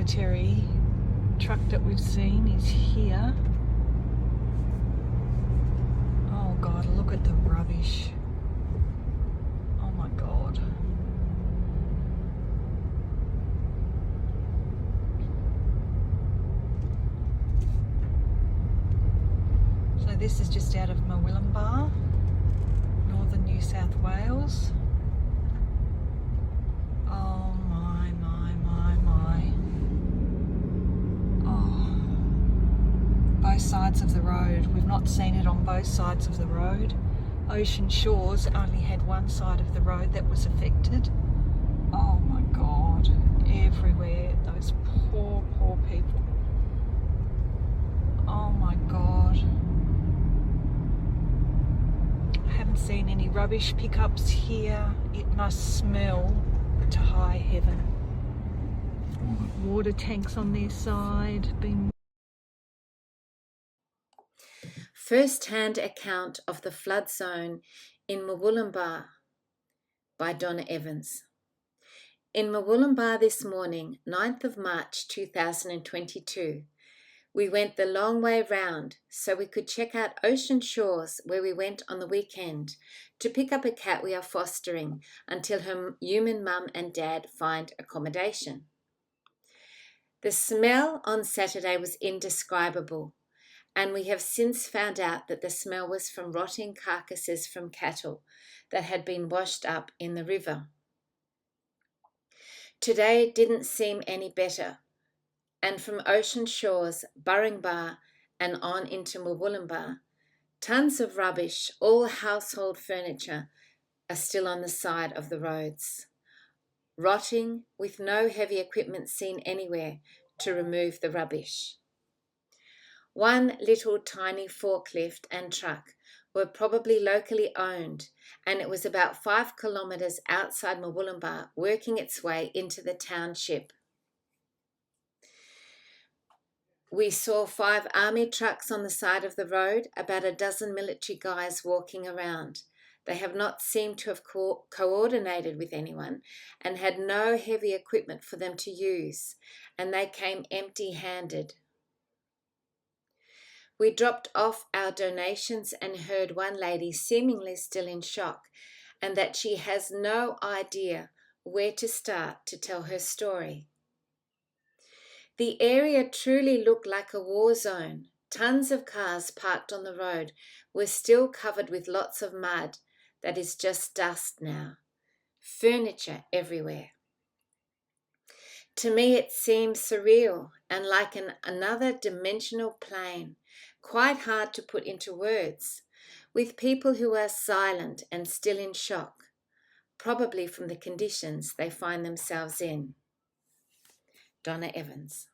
military truck that we've seen is here. Oh God, look at the rubbish. Oh my God. So this is just out of Wollongong, northern New South Wales. Oh my, my, my, my. Oh, both sides of the road. We've not seen it on both sides of the road. Ocean Shores only had one side of the road that was affected. Oh my God, everywhere. Those poor, poor people. Oh my God. I haven't seen any rubbish pickups here. It must smell to high heaven. Water tanks on their side. First-hand account of the flood zone in Wollongong by Donna Evans. In Wollongong this morning, 9th of March 2022, we went the long way round so we could check out Ocean Shores, where we went on the weekend to pick up a cat we are fostering until her human mum and dad find accommodation. The smell on Saturday was indescribable, and we have since found out that the smell was from rotting carcasses from cattle that had been washed up in the river. Today didn't seem any better, and from Ocean Shores, Burringbar and on into Wollongong, tons of rubbish, all household furniture, are still on the side of the roads, rotting with no heavy equipment seen anywhere to remove the rubbish. One little tiny forklift and truck were probably locally owned, and it was about 5 kilometres outside Wollongong, working its way into the township. We saw 5 army trucks on the side of the road, about a dozen military guys walking around. They have not seemed to have coordinated with anyone and had no heavy equipment for them to use, and they came empty-handed. We dropped off our donations and heard one lady seemingly still in shock, and that she has no idea where to start to tell her story. The area truly looked like a war zone. Tons of cars parked on the road were still covered with lots of mud that is just dust now. Furniture everywhere. To me it seems surreal and like another dimensional plane, quite hard to put into words, with people who are silent and still in shock, probably from the conditions they find themselves in. Donna Evans.